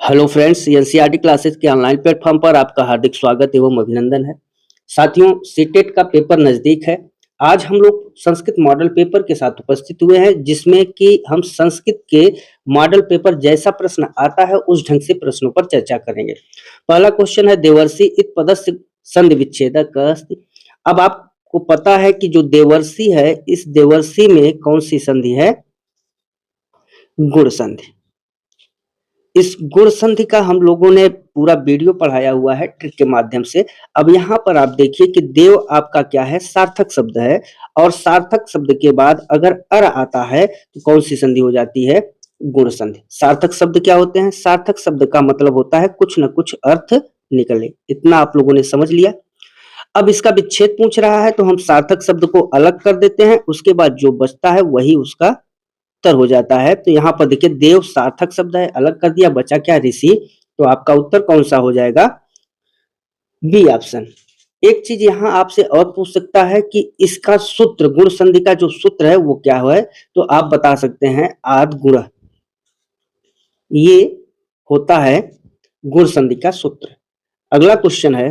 Hello friends, NCERT classes के online platform पर आपका हार्दिक स्वागत एवं अभिनंदन है। साथियों, सीटेट का पेपर नजदीक है। आज हम लोग संस्कृत मॉडल पेपर के साथ उपस्थित हुए हैं, जिसमें कि हम संस्कृत के मॉडल पेपर जैसा प्रश्न आता है उस ढंग से प्रश्नों पर चर्चा करेंगे। पहला क्वेश्चन है, देवर्षि इत पदस्य संधि विच्छेदक अस्ति। अब आपको पता है कि जो देवर्षि है, इस देवर्षि में कौन सी संधि है? गुण संधि। इस गुण संधि का हम लोगों ने पूरा वीडियो पढ़ाया हुआ है ट्रिक के माध्यम से। अब यहाँ पर आप देखिए कि देव आपका क्या है? सार्थक शब्द है, और सार्थक शब्द के बाद अगर अर आता है तो कौन सी संधि हो जाती है? गुण संधि। सार्थक शब्द क्या होते हैं? सार्थक शब्द का मतलब होता है कुछ न कुछ अर्थ निकले। इतना आप लोगों ने समझ लिया। अब इसका विच्छेद पूछ रहा है, तो हम सार्थक शब्द को अलग कर देते हैं, उसके बाद जो बचता है वही उसका उत्तर हो जाता है। तो यहाँ पर देखिए, देव सार्थक शब्द है, अलग कर दिया, बचा क्या? ऋषि। तो आपका उत्तर कौन सा हो जाएगा? B option. एक चीज यहाँ आपसे और पूछ सकता है कि इसका सूत्र, गुण संधि का जो सूत्र है वो क्या है? तो आप बता सकते हैं आद गुण। ये होता है गुण संधि का सूत्र। अगला क्वेश्चन है,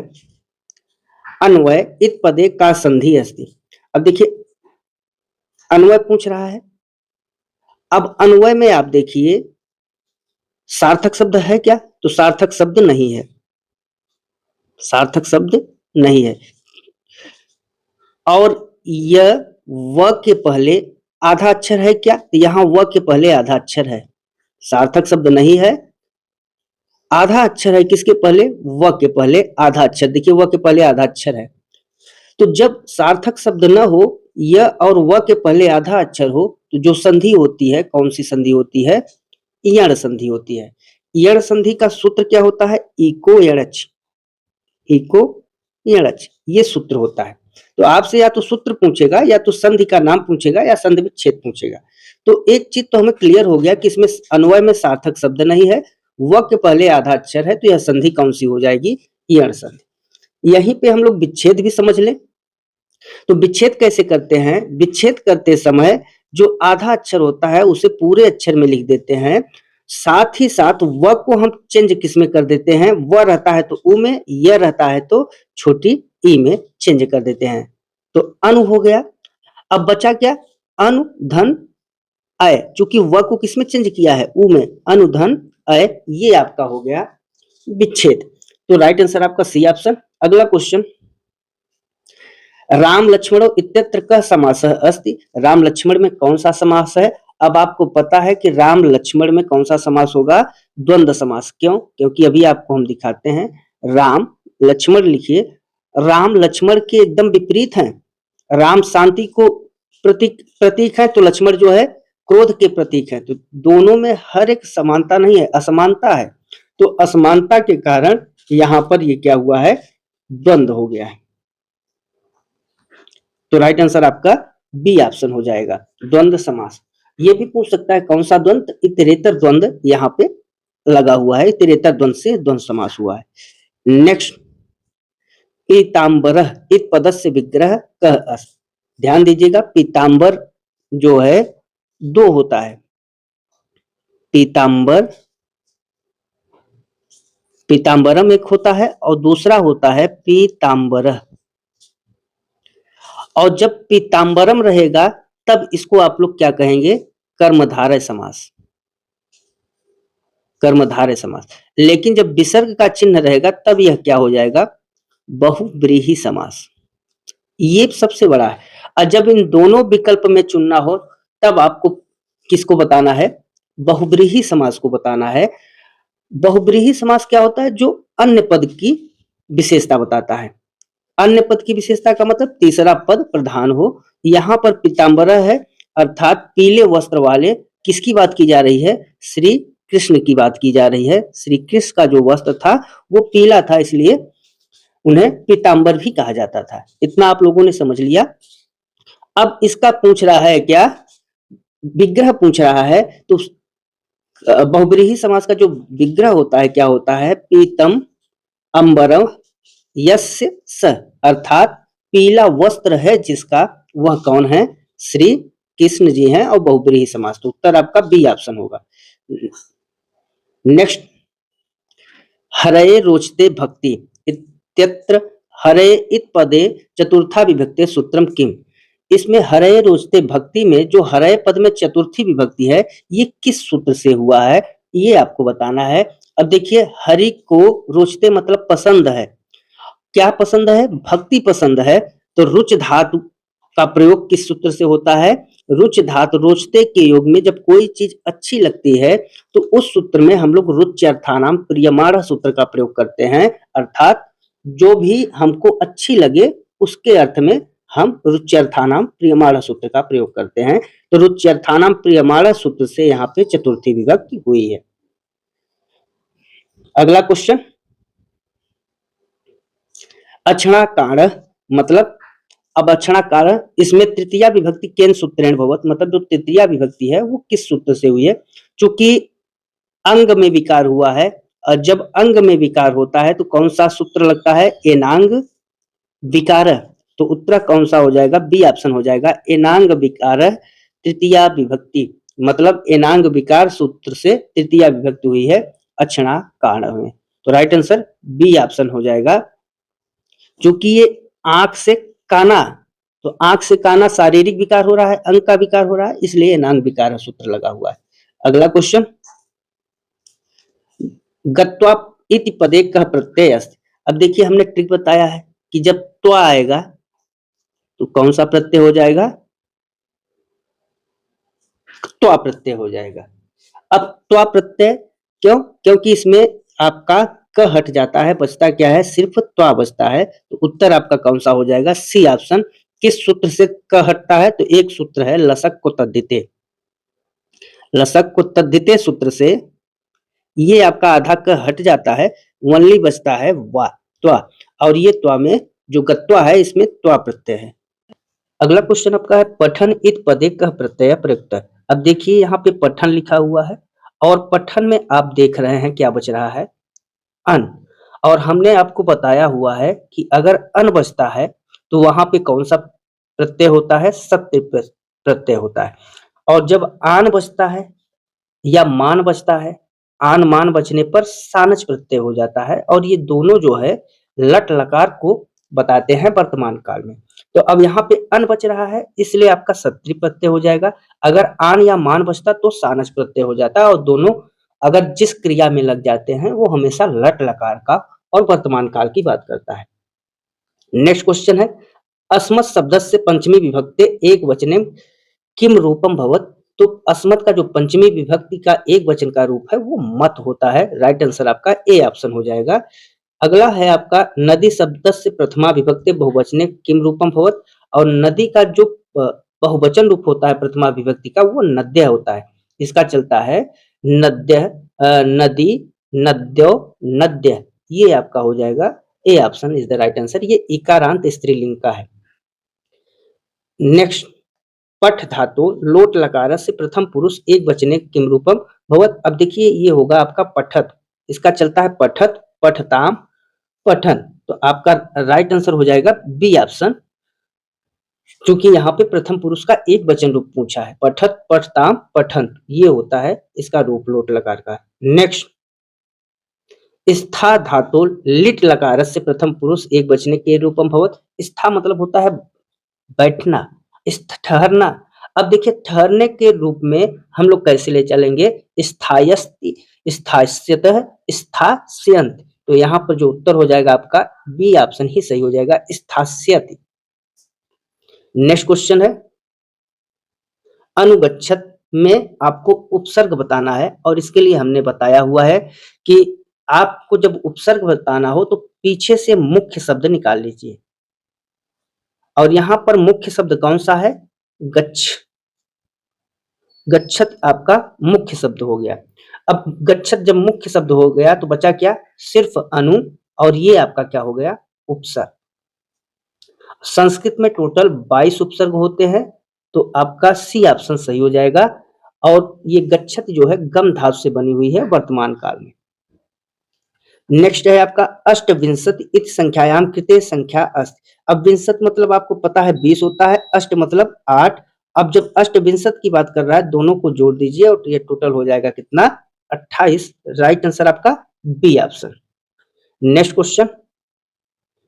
अन्वय इत पदे का संधि अस्ति। अब देखिए, अन्वय पूछ रहा है। अब अन्वय में आप देखिए, सार्थक शब्द है क्या? तो सार्थक शब्द नहीं है, सार्थक शब्द नहीं है। और यह व के पहले आधा अक्षर है क्या? तो यहाँ व के पहले आधा अक्षर है, सार्थक शब्द नहीं है। आधा अक्षर है किसके पहले? व के पहले आधा अक्षर। देखिए, व के पहले आधा अक्षर है। तो जब सार्थक शब्द न हो, य और व के पहले आधा अक्षर हो, तो जो संधि होती है, कौन सी संधि होती है? इयड़ संधि होती है। इयड़ संधि का सूत्र क्या होता है? इको यणच। इको यणच, ये सूत्र होता है। तो आपसे या तो सूत्र पूछेगा, या तो संधि का नाम पूछेगा, या संधि विच्छेद पूछेगा। तो एक चीज तो हमें क्लियर हो गया कि इसमें अन्वय में सार्थक शब्द नहीं है, व के पहले आधा अक्षर है, तो यह संधि कौन सी हो जाएगी? इयड़ संधि। यहीं पे हम लोग विच्छेद भी समझ लें। तो विच्छेद कैसे करते हैं? विच्छेद करते समय जो आधा अक्षर होता है उसे पूरे अक्षर में लिख देते हैं, साथ ही साथ व को हम चेंज किस में कर देते हैं? व रहता है तो उ में, य रहता है तो छोटी ई में चेंज कर देते हैं। तो अनु हो गया। अब बचा क्या? अनु धन अय। चूंकि व को किस में चेंज किया है? उ में। अनु धन अय, ये आपका हो गया विच्छेद। तो राइट आंसर आपका सी ऑप्शन। अगला क्वेश्चन, राम लक्ष्मणो इत्यत्र कः समासः अस्ति। राम लक्ष्मण में कौन सा समास है? अब आपको पता है कि राम लक्ष्मण में कौन सा समास होगा? द्वंद्व समास। क्यों? क्योंकि अभी आपको हम दिखाते हैं। राम लक्ष्मण लिखिए, राम लक्ष्मण के एकदम विपरीत हैं। राम शांति को प्रतीक है, तो लक्ष्मण जो है क्रोध के प्रतीक है। तो दोनों में हर एक समानता नहीं है, असमानता है। तो असमानता के कारण यहाँ पर ये क्या हुआ है? द्वंद्व हो गया है। तो राइट आंसर आपका बी ऑप्शन हो जाएगा, द्वंद्व समास। ये भी पूछ सकता है कौन सा द्वंद्व? इतरेतर द्वंद्व यहाँ पे लगा हुआ है, इतरेतर द्वंद्व से द्वंद्व समास हुआ है। नेक्स्ट, पीताम्बरः इत पदस्य विग्रह कः अस्ति। ध्यान दीजिएगा, पीताम्बर जो है दो होता है। पीताम्बर, पीताम्बरम एक होता है और दूसरा होता है पीताम्बरः। और जब पीताम्बरम रहेगा तब इसको आप लोग क्या कहेंगे? कर्मधारय समास। कर्मधारय समास। लेकिन जब विसर्ग का चिन्ह रहेगा तब यह क्या हो जाएगा? बहुव्रीहि समास। ये सबसे बड़ा है। और जब इन दोनों विकल्प में चुनना हो तब आपको किसको बताना है? बहुव्रीहि समास को बताना है। बहुव्रीहि समास क्या होता है? जो अन्य पद की विशेषता बताता है। अन्य पद की विशेषता का मतलब तीसरा पद प्रधान हो। यहाँ पर पीताम्बर है, अर्थात पीले वस्त्र वाले किसकी बात की जा रही है? श्री कृष्ण की बात की जा रही है। श्री कृष्ण का जो वस्त्र था वो पीला था, इसलिए उन्हें पीताम्बर भी कहा जाता था। इतना आप लोगों ने समझ लिया। अब इसका पूछ रहा है क्या? विग्रह पूछ रहा है। तो बहुव्रीहि समास का जो विग्रह होता है क्या होता है? पीतम अंबरम यस्य स, अर्थात पीला वस्त्र है जिसका, वह कौन है? श्री कृष्ण जी हैं। और बहुव्रीहि समास, तो उत्तर आपका बी ऑप्शन होगा। नेक्स्ट, हरये रोचते भक्ति इत्यत्र हरये इत पदे चतुर्था विभक्ते सूत्रम किम। इसमें हरये रोचते भक्ति में जो हरये पद में चतुर्थी विभक्ति है, ये किस सूत्र से हुआ है, ये आपको बताना है। अब देखिए, हरि को रोचते मतलब पसंद है। क्या पसंद है? भक्ति पसंद है। तो रुच धातु का प्रयोग किस सूत्र से होता है? रुच धातु रोचते के योग में जब कोई चीज अच्छी लगती है तो उस सूत्र में हम लोग रुच्यर्थानाम प्रियमाण सूत्र का प्रयोग करते हैं। अर्थात जो भी हमको अच्छी लगे उसके अर्थ में हम रुच्यर्थानाम प्रियमाण सूत्र का प्रयोग करते हैं। तो रुच्यर्थानाम प्रियमाण सूत्र से यहाँ पे चतुर्थी विभक्ति हुई है। अगला क्वेश्चन, अक्षणाकार मतलब, अब अक्षणाकार इसमें तृतीया विभक्ति केन सूत्रेण भवत, मतलब जो तृतीया विभक्ति है वो किस सूत्र से हुई है? चूंकि अंग में विकार हुआ है, और जब अंग में विकार होता है तो कौन सा सूत्र लगता है? एनांग विकार। तो उत्तर कौन सा हो जाएगा? बी ऑप्शन हो जाएगा, एनांग विकार तृतीया विभक्ति, मतलब एनांग विकार सूत्र से तृतीया विभक्ति हुई है अक्षणाकार में। तो राइट आंसर बी ऑप्शन हो जाएगा। चूंकि ये आंख से काना, तो आंख से काना शारीरिक विकार हो रहा है, अंग का विकार हो रहा है, इसलिए एनांग विकार सूत्र लगा हुआ है। अगला क्वेश्चन, गत्वा इति पदे कह प्रत्यय अस्ति। अब देखिए, हमने ट्रिक बताया है कि जब त्वा आएगा तो कौन सा प्रत्यय हो जाएगा? त्वा प्रत्यय हो जाएगा। अब त्वा प्रत्यय क्यों? क्योंकि इसमें आपका क हट जाता है, बचता क्या है? सिर्फ त्वा बचता है। तो उत्तर आपका कौन सा हो जाएगा? C option. किस सूत्र से क हटता है? तो एक सूत्र है लसक को तद्धिते, लसक को तद्धिते सूत्र से ये आपका आधा क हट जाता है, ओनली बचता है वा, त्वा, और ये त्वा में जो गत्वा है इसमें त्वा प्रत्यय है। अगला क्वेश्चन आपका है, पठन इत पदे कह प्रत्यय प्रयुक्त। अब देखिए, यहाँ पे पठन लिखा हुआ है और पठन में आप देख रहे हैं क्या बच रहा है? अन। और हमने आपको बताया हुआ है कि अगर अन बचता है तो वहां पे कौन सा प्रत्यय होता है? सत्य प्रत्यय होता है। और जब आन बचता है या मान बचता है, आन मान बचने पर सानच प्रत्यय हो जाता है, और ये दोनों जो है लट लकार को बताते हैं वर्तमान काल में। तो अब यहाँ पे अन बच रहा है, इसलिए आपका सत्री प्रत्यय हो जाएगा। अगर आन या मान बचता तो सानच प्रत्यय हो जाता है, और दोनों अगर जिस क्रिया में लग जाते हैं वो हमेशा लट लकार का और वर्तमान काल की बात करता है। नेक्स्ट क्वेश्चन है, अस्मत् शब्दस्य पंचमी विभक्ते एक वचने किम रूपम भवत। तो अस्मत् का जो पंचमी विभक्ति का एक वचन का रूप है वो मत होता है। राइट आंसर आपका ए ऑप्शन हो जाएगा। अगला है आपका, नदी शब्दस्य प्रथमा विभक्ते बहुवचने किम रूपम भवत। और नदी का जो बहुवचन रूप होता है प्रथमा विभक्ति का वो नद्य होता है। इसका चलता है नद्य, नदी, नद्यो, नद्य। ये आपका हो जाएगा A option is the right answer. ये इकारांत स्त्रीलिंग का है। नेक्स्ट, पठ धातु लोट लकार से प्रथम पुरुष एक वचने किम रूपम भवत। अब देखिए, ये होगा आपका पठत, इसका चलता है पठत, पठताम, पठन। तो आपका राइट आंसर हो जाएगा बी ऑप्शन, क्योंकि यहाँ पे प्रथम पुरुष का एक वचन रूप पूछा है। पठत, पठताम, पठन, ये होता है इसका रूप लोट लकार का। नेक्स्ट, स्था धातु लिट लकार से प्रथम पुरुष एक वचने के रूपम भवत। स्था मतलब होता है बैठना, ठहरना। अब देखिए, ठहरने के रूप में हम लोग कैसे ले चलेंगे? स्थायस्ति, स्थास्यतः, स्थास्यन्त। तो यहाँ पर जो उत्तर हो जाएगा आपका बी ऑप्शन ही सही हो जाएगा, स्थास्यति। नेक्स्ट क्वेश्चन है, अनुगच्छत में आपको उपसर्ग बताना है, और इसके लिए हमने बताया हुआ है कि आपको जब उपसर्ग बताना हो तो पीछे से मुख्य शब्द निकाल लीजिए। और यहाँ पर मुख्य शब्द कौन सा है? गच्छ, गच्छत आपका मुख्य शब्द हो गया। अब गच्छत जब मुख्य शब्द हो गया तो बचा क्या? सिर्फ अनु, और ये आपका क्या हो गया? उपसर्ग। संस्कृत में टोटल 22 उपसर्ग होते हैं, तो आपका सी ऑप्शन सही हो जाएगा। और ये गच्छत जो है गम धातु से बनी हुई है वर्तमान काल में। नेक्स्ट है आपका, अष्टविंशत इत संख्यायाम कृते संख्या अस्त। अब विंशत मतलब आपको पता है 20 होता है, अष्ट मतलब 8। अब जब अष्टविंशत की बात कर रहा है, दोनों को जोड़ दीजिए और ये टोटल हो जाएगा कितना? 28। राइट आंसर आपका बी ऑप्शन। नेक्स्ट क्वेश्चन,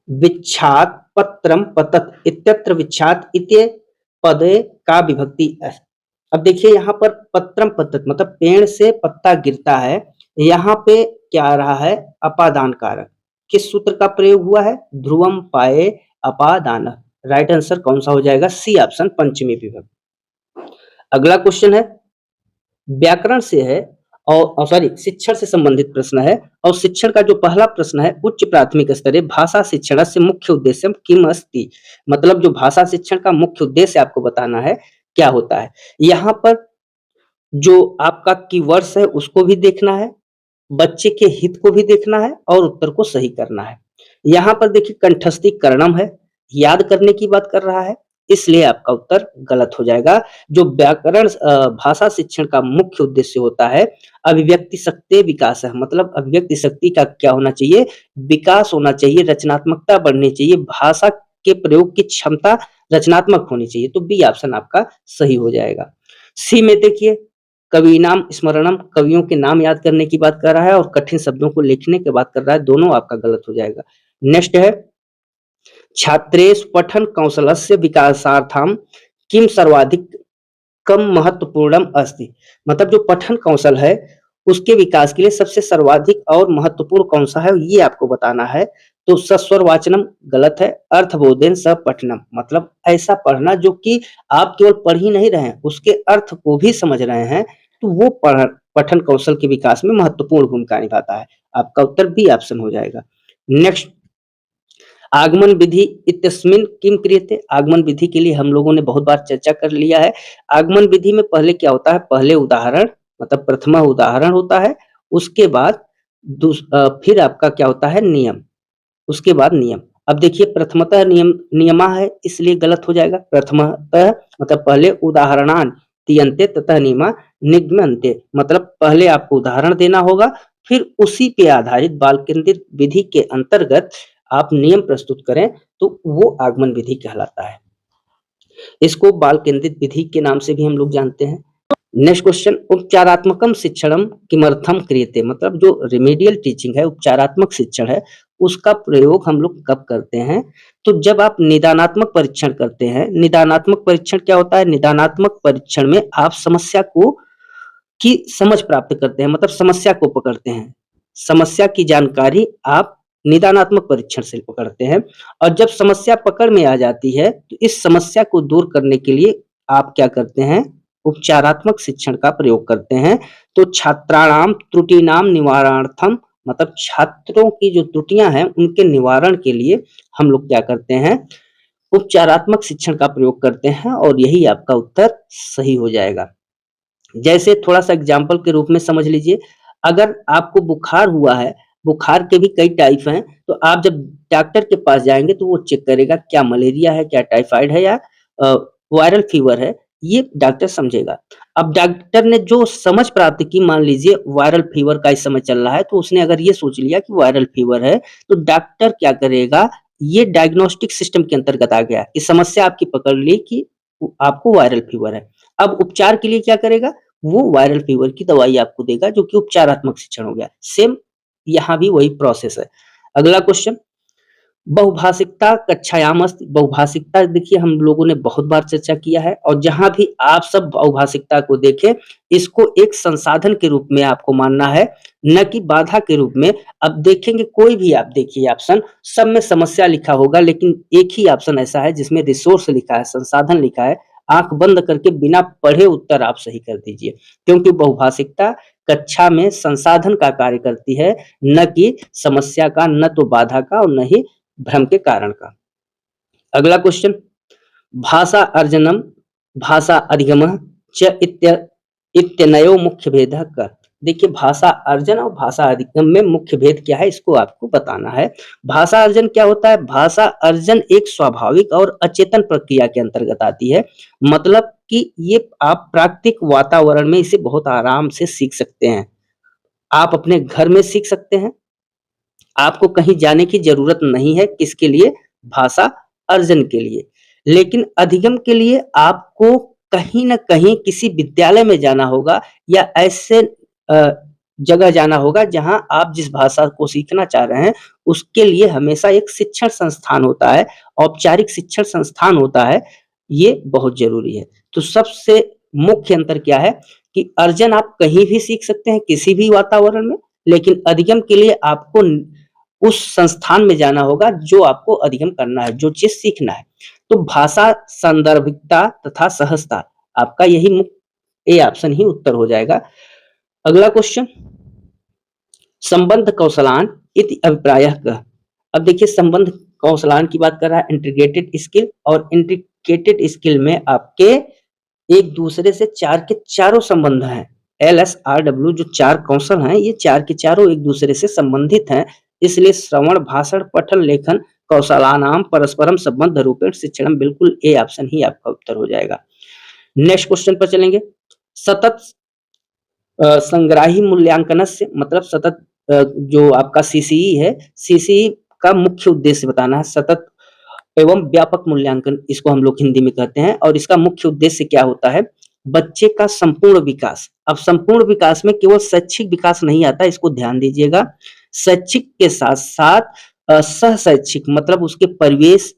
विच्छात पत्रम पतत इत्यत्र विच्छात इत्य पदे का विभक्ति अब देखिए यहाँ पर पत्रम पतत मतलब पेड़ से पत्ता गिरता है, यहाँ पे क्या आ रहा है, अपादान कारक। किस सूत्र का प्रयोग हुआ है, ध्रुवम पाए अपादान। राइट आंसर कौन सा हो जाएगा, सी ऑप्शन पंचमी विभक्ति। अगला क्वेश्चन है व्याकरण से है और सॉरी शिक्षण से संबंधित प्रश्न है, और शिक्षण का जो पहला प्रश्न है, उच्च प्राथमिक स्तरे भाषा शिक्षण से मुख्य उद्देश्य किम अस्ति, मतलब जो भाषा शिक्षण का मुख्य उद्देश्य आपको बताना है क्या होता है। यहाँ पर जो आपका कीवर्ड्स है उसको भी देखना है, बच्चे के हित को भी देखना है और उत्तर को सही करना है। यहाँ पर देखिए कंठस्थीकरणम है, याद करने की बात कर रहा है, इसलिए आपका उत्तर गलत हो जाएगा। जो व्याकरण भाषा शिक्षण का मुख्य उद्देश्य होता है अभिव्यक्ति शक्ति विकास है, मतलब अभिव्यक्ति शक्ति का क्या होना चाहिए, विकास होना चाहिए, रचनात्मकता बढ़नी चाहिए, भाषा के प्रयोग की क्षमता रचनात्मक होनी चाहिए। तो बी ऑप्शन आपका सही हो जाएगा। सी में देखिए कवि नाम स्मरणम, कवियों के नाम याद करने की बात कर रहा है और कठिन शब्दों को लिखने की बात कर रहा है, दोनों आपका गलत हो जाएगा। नेक्स्ट है छात्रेषु पठन कौशलस्य विकासार्थम किम सर्वाधिक कम महत्वपूर्णम अस्ति, मतलब जो पठन कौशल है उसके विकास के लिए सबसे सर्वाधिक और महत्वपूर्ण कौन सा है ये आपको बताना है। तो सस्वर वाचनम गलत है, अर्थबोधेन स पठनम मतलब ऐसा पढ़ना जो कि आप केवल पढ़ ही नहीं रहे हैं उसके अर्थ को भी समझ रहे हैं, तो वो पठन कौशल के विकास में महत्वपूर्ण भूमिका निभाता है। आपका उत्तर बी ऑप्शन हो जाएगा। नेक्स्ट आगमन विधि इत्यस्मिन् किम क्रियते, आगमन विधि के लिए हम लोगों ने बहुत बार चर्चा कर लिया है। आगमन विधि में पहले क्या होता है, पहले उदाहरण मतलब प्रथमा उदाहरण होता है, उसके बाद फिर आपका क्या होता है नियम, उसके बाद नियम। अब देखिए प्रथमतः नियम नियमा है इसलिए गलत हो जाएगा, प्रथमतः मतलब पहले उदाहरणान तियन्ते ततः नियमा निगम्यन्ते, मतलब पहले आपको उदाहरण देना होगा फिर उसी पे आधारित बाल केंद्रित विधि के अंतर्गत आप नियम प्रस्तुत करें तो वो आगमन विधि कहलाता है। इसको बाल केंद्रित विधि के नाम से भी हम लोग जानते हैं। नेक्स्ट क्वेश्चन उपचारात्मकम शिक्षणम किमर्थम क्रियते, मतलब जो रेमेडियल टीचिंग है उपचारात्मक शिक्षण है उसका प्रयोग हम लोग कब करते हैं, तो जब आप निदानात्मक परीक्षण करते हैं। निदानात्मक परीक्षण क्या होता है, निदानात्मक परीक्षण में आप समस्या को की समझ प्राप्त करते हैं, मतलब समस्या को पकड़ते हैं, समस्या की जानकारी आप निदानात्मक परीक्षण से पकड़ते हैं, और जब समस्या पकड़ में आ जाती है तो इस समस्या को दूर करने के लिए आप क्या करते हैं, उपचारात्मक शिक्षण का प्रयोग करते हैं। तो छात्राणाम त्रुटिनाम निवारणार्थम, मतलब छात्रों की जो त्रुटियां हैं उनके निवारण के लिए हम लोग क्या करते हैं, उपचारात्मक शिक्षण का प्रयोग करते हैं, और यही आपका उत्तर सही हो जाएगा। जैसे थोड़ा सा एग्जाम्पल के रूप में समझ लीजिए, अगर आपको बुखार हुआ है, बुखार के भी कई टाइप हैं, तो आप जब डॉक्टर के पास जाएंगे तो वो चेक करेगा क्या मलेरिया है, क्या टाइफाइड है या वायरल फीवर है, ये डॉक्टर समझेगा। अब डॉक्टर ने जो समझ प्राप्त की, मान लीजिए वायरल फीवर का इस समय चल रहा है, तो उसने अगर ये सोच लिया कि वायरल फीवर है, तो डॉक्टर क्या करेगा, ये डायग्नोस्टिक सिस्टम के अंतर्गत आ गया कि समस्या आपकी पकड़ ली कि आपको वायरल फीवर है। अब उपचार के लिए क्या करेगा, वो वायरल फीवर की दवाई आपको देगा, जो कि उपचारात्मक शिक्षण हो गया। सेम यहाँ भी वही प्रोसेस है। अगला क्वेश्चन बहुभाषिकता कक्षायामस्ति, बहुभाषिकता देखिए हम लोगों ने बहुत बार चर्चा किया है, और जहां भी आप सब बहुभाषिकता को देखें इसको एक संसाधन के रूप में आपको मानना है, न कि बाधा के रूप में। अब देखेंगे कोई भी आप देखिए ऑप्शन, सब में समस्या लिखा होगा लेकिन एक ही ऑप्शन ऐसा है जिसमें रिसोर्स लिखा है, संसाधन लिखा है। आंख बंद करके बिना पढ़े उत्तर आप सही कर दीजिए, क्योंकि बहुभाषिकता कक्षा में संसाधन का कार्य करती है, न कि समस्या का, न तो बाधा का और न ही भ्रम के कारण का। अगला क्वेश्चन भाषा अर्जनम भाषा अधिगमः च इत्यनयो मुख्य भेदः कः, देखिए भाषा अर्जन और भाषा अधिगम में मुख्य भेद क्या है इसको आपको बताना है। भाषा अर्जन क्या होता है, भाषा अर्जन एक स्वाभाविक और अचेतन प्रक्रिया के अंतर्गत आती है, मतलब कि ये आप प्राकृतिक वातावरण में इसे बहुत आराम से सीख सकते हैं, आप अपने घर में सीख सकते हैं, आपको कहीं जाने की जरूरत नहीं है, किसके लिए, भाषा अर्जन के लिए। लेकिन अधिगम के लिए आपको कहीं न कहीं किसी विद्यालय में जाना होगा या ऐसे जगह जाना होगा जहां आप जिस भाषा को सीखना चाह रहे हैं उसके लिए हमेशा एक शिक्षण संस्थान होता है, औपचारिक शिक्षण संस्थान होता है, ये बहुत जरूरी है। तो सबसे मुख्य अंतर क्या है कि अर्जन आप कहीं भी सीख सकते हैं किसी भी वातावरण में, लेकिन अधिगम के लिए आपको उस संस्थान में जाना होगा जो आपको अधिगम करना है, जो चीज सीखना है। तो भाषा सांदर्भिकता तथा सहजता, आपका यही ए ऑप्शन ही उत्तर हो जाएगा। अगला क्वेश्चन, संबंध कौशलान इति अभिप्रायः कः। अब देखिए संबंध कौशलान की बात कर रहा है, इंटीग्रेटेड स्किल, और इंटीग्रेटेड स्किल में आपके एक दूसरे से चार के चारों संबंध हैं। LSRW जो चार कौशल हैं, ये चार के चारों एक दूसरे से संबंधित हैं, इसलिए श्रवण, भाषण, पठन, लेखन कौशलानाम परस्परम संबंध रूपेण शिक्षणम, बिल्कुल ए ऑप्शन ही आपका उत्तर हो जाएगा। नेक्स्ट क्वेश्चन पर चलेंगे। सतत संग्राही मूल्यांकन से मतलब सतत जो आपका सीसीई है, सीसीई का मुख्य उद्देश्य बताना है। सतत एवं व्यापक मूल्यांकन इसको हम लोग हिंदी में कहते हैं, और इसका मुख्य उद्देश्य क्या होता है, बच्चे का संपूर्ण विकास। अब संपूर्ण विकास में केवल शैक्षिक विकास नहीं आता, इसको ध्यान दीजिएगा। शैक्षिक के साथ साथ सह शैक्षिक मतलब उसके परिवेश,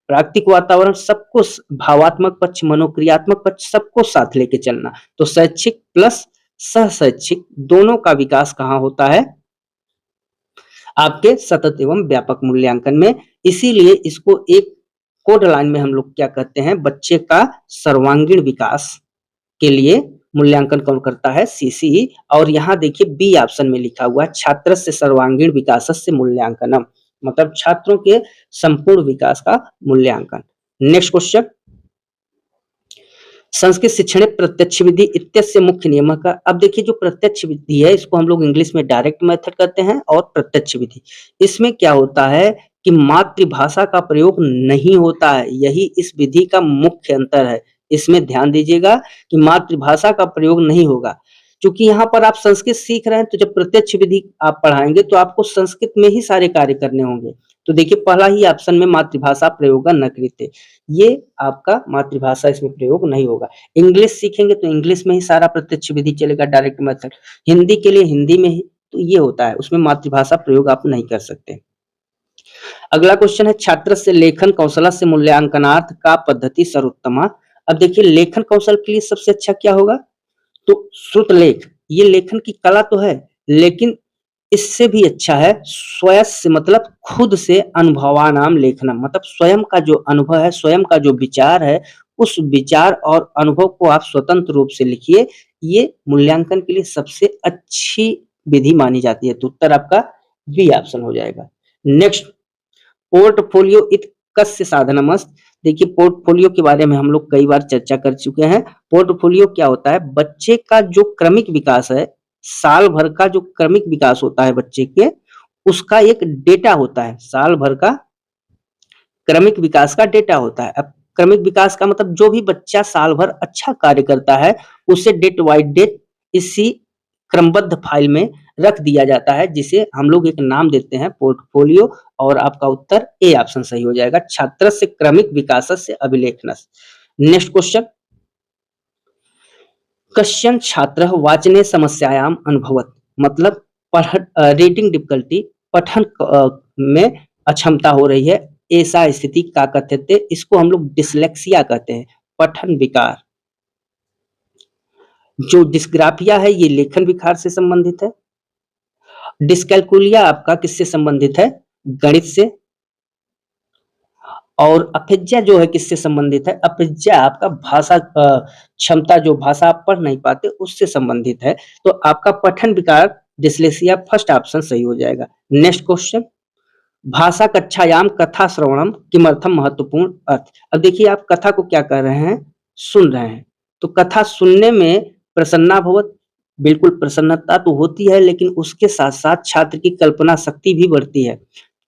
प्राकृतिक वातावरण, सबको, भावात्मक पक्ष, मनोक्रियात्मक पक्ष, सबको साथ लेके चलना। तो शैक्षिक प्लस सह शैक्षिक दोनों का विकास कहाँ होता है, आपके सतत एवं व्यापक मूल्यांकन में। इसीलिए इसको एक कोड लाइन में हम लोग क्या कहते हैं, बच्चे का सर्वांगीण विकास के लिए मूल्यांकन कौन करता है, सीसीई। और यहाँ देखिए बी ऑप्शन में लिखा हुआ है, छात्रस्य सर्वांगीण विकासस्य मूल्यांकनम, मतलब छात्रों के संपूर्ण विकास का मूल्यांकन। नेक्स्ट क्वेश्चन, संस्कृत शिक्षण प्रत्यक्ष विधि इत्यस्य मुख्य नियम का। अब देखिए जो प्रत्यक्ष विधि है इसको हम लोग इंग्लिश में डायरेक्ट मेथड कहते हैं, और प्रत्यक्ष विधि, इसमें क्या होता है कि मातृभाषा का प्रयोग नहीं होता है, यही इस विधि का मुख्य अंतर है। इसमें ध्यान दीजिएगा कि मातृभाषा का प्रयोग नहीं होगा, क्योंकि यहाँ पर आप संस्कृत सीख रहे हैं, तो जब प्रत्यक्ष विधि आप पढ़ाएंगे तो आपको संस्कृत में ही सारे कार्य करने होंगे। तो देखिए पहला ही ऑप्शन में मातृभाषा प्रयोग न कृत्य, ये आपका मातृभाषा इसमें प्रयोग नहीं होगा। इंग्लिश सीखेंगे तो इंग्लिश में ही सारा प्रत्यक्ष विधि चलेगा, डायरेक्ट मेथड। हिंदी के लिए हिंदी में ही, तो ये होता है, उसमें मातृभाषा प्रयोग आप नहीं कर सकते। अगला क्वेश्चन है, छात्र से लेखन कौशल से मूल्यांकनार्थ का पद्धति सर्वोत्तमा। अब देखिए लेखन कौशल के लिए सबसे अच्छा क्या होगा, तो श्रुत लेख, ये लेखन की कला तो है, लेकिन इससे भी अच्छा है स्वयं से मतलब खुद से अनुभवानाम लेखना, मतलब स्वयं का जो अनुभव है, स्वयं का जो विचार है, उस विचार और अनुभव को आप स्वतंत्र रूप से लिखिए, ये मूल्यांकन के लिए सबसे अच्छी विधि मानी जाती है। तो उत्तर आपका बी ऑप्शन हो जाएगा। नेक्स्ट, पोर्टफोलियो इत कस्य साधनमस्त। देखिए पोर्टफोलियो के बारे में हम लोग कई बार चर्चा कर चुके हैं। पोर्टफोलियो क्या होता है, बच्चे का जो क्रमिक विकास है, साल भर का जो क्रमिक विकास होता है बच्चे के, उसका एक डेटा होता है, साल भर का क्रमिक विकास का डेटा होता है। अब क्रमिक विकास का मतलब जो भी बच्चा साल भर अच्छा कार्य करता है उसे डेट बाय डेट इसी क्रमबद्ध फाइल में रख दिया जाता है, जिसे हम लोग एक नाम देते हैं पोर्टफोलियो, और आपका उत्तर ए ऑप्शन सही हो जाएगा, छात्र से क्रमिक विकास से अभिलेखनस। नेक्स्ट क्वेश्चन, कश्चन छात्र वाचने समस्यायाम अनुभवत, मतलब रीडिंग डिफिकल्टी, पठन में अक्षमता हो रही है, ऐसा स्थिति का कथ्यते, इसको हम लोग डिसलेक्सिया कहते हैं, पठन विकार। जो डिस्ग्राफिया है ये लेखन विकार से संबंधित है। डिस्कैलकुलिया आपका किससे संबंधित है, गणित से। और अफिज्या जो है किससे संबंधित है, अफिज्या आपका भाषा क्षमता, जो भाषा आप पढ़ नहीं पाते उससे संबंधित है। तो आपका पठन विकार डिस्लेक्सिया फर्स्ट ऑप्शन सही हो जाएगा। नेक्स्ट क्वेश्चन, भाषा कक्षायाम कथा श्रवणम किमर्थम महत्वपूर्ण अर्थ। अब देखिए आप कथा को क्या कर रहे हैं, सुन रहे हैं, तो कथा सुनने में प्रसन्ना भवत, बिल्कुल प्रसन्नता तो होती है, लेकिन उसके साथ साथ छात्र की कल्पना शक्ति भी बढ़ती है,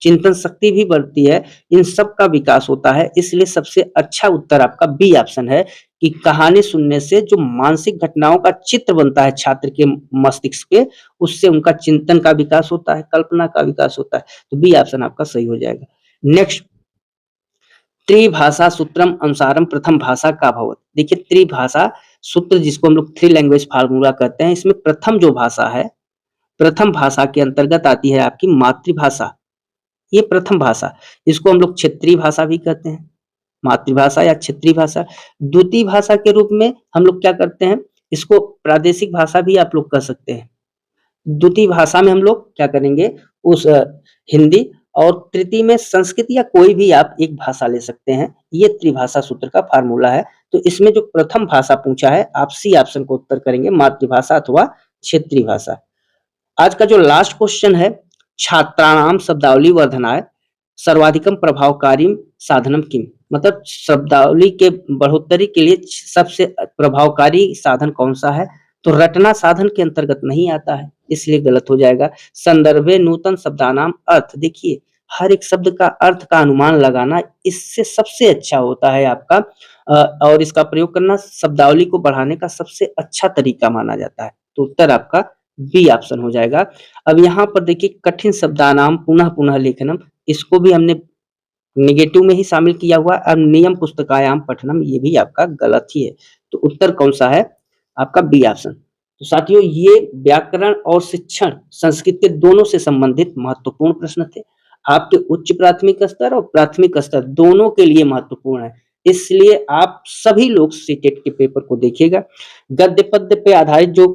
चिंतन शक्ति भी बढ़ती है, इन सब का विकास होता है। इसलिए सबसे अच्छा उत्तर आपका बी ऑप्शन है कि कहानी सुनने से जो मानसिक घटनाओं का चित्र बनता है छात्र के मस्तिष्क पे, उससे उनका चिंतन का विकास होता है, कल्पना का विकास होता है। तो बी ऑप्शन आपका सही हो जाएगा। नेक्स्ट, त्रिभाषा सूत्रम अनुसारम प्रथम भाषा का भवत। देखिए त्रिभाषा सूत्र जिसको हम लोग थ्री लैंग्वेज फार्मूला कहते हैं, इसमें प्रथम जो भाषा है प्रथम भाषा के अंतर्गत आती है आपकी मातृभाषा। ये प्रथम भाषा, इसको हम लोग क्षेत्रीय भाषा भी कहते हैं, मातृभाषा या क्षेत्रीय भाषा। द्वितीय भाषा के रूप में हम लोग क्या करते हैं, इसको प्रादेशिक भाषा भी आप लोग कह सकते हैं। द्वितीय भाषा में हम लोग क्या करेंगे, उस हिंदी, और तृतीय में संस्कृत या कोई भी आप एक भाषा ले सकते हैं। ये त्रिभाषा सूत्र का फार्मूला है। तो इसमें जो प्रथम भाषा पूछा है, आप सी ऑप्शन को उत्तर करेंगे, मातृभाषा अथवा क्षेत्रीय भाषा। आज का जो लास्ट क्वेश्चन है, छात्राणाम शब्दावली वर्धनाय सर्वाधिकम प्रभावकारी साधनम किम, मतलब शब्दावली के बढ़ोतरी के लिए सबसे प्रभावकारी साधन कौन सा है? तो रटना साधन के अंतर्गत नहीं आता है, इसलिए गलत हो जाएगा। संदर्भे नूतन शब्दानाम अर्थ, देखिए हर एक शब्द का अर्थ का अनुमान लगाना इससे सबसे अच्छा होता है आपका, और इसका प्रयोग करना शब्दावली को बढ़ाने का सबसे अच्छा तरीका माना जाता है। तो उत्तर आपका बी ऑप्शन हो जाएगा। अब यहाँ पर देखिए कठिन शब्दानाम पुनः पुनः लेखनम, इसको भी हमने नेगेटिव में ही शामिल किया हुआ। अब नियम पुस्तकायाम पठनम, ये भी आपका गलत ही है। तो उत्तर कौन सा है? आपका बी ऑप्शन। तो साथियों, ये व्याकरण और शिक्षण संस्कृत के दोनों से संबंधित महत्वपूर्ण प्रश्न थे। आपके उच्च प्राथमिक स्तर और प्राथमिक स्तर दोनों के लिए महत्वपूर्ण है, इसलिए आप सभी लोग सीटेट के पेपर को देखिएगा। गद्य पद्य पे आधारित जो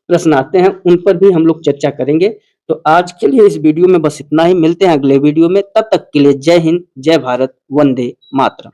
प्रश्न आते हैं उन पर भी हम लोग चर्चा करेंगे। तो आज के लिए इस वीडियो में बस इतना ही, मिलते हैं अगले वीडियो में। तब तक के लिए जय हिंद, जय भारत, वंदे मातरम।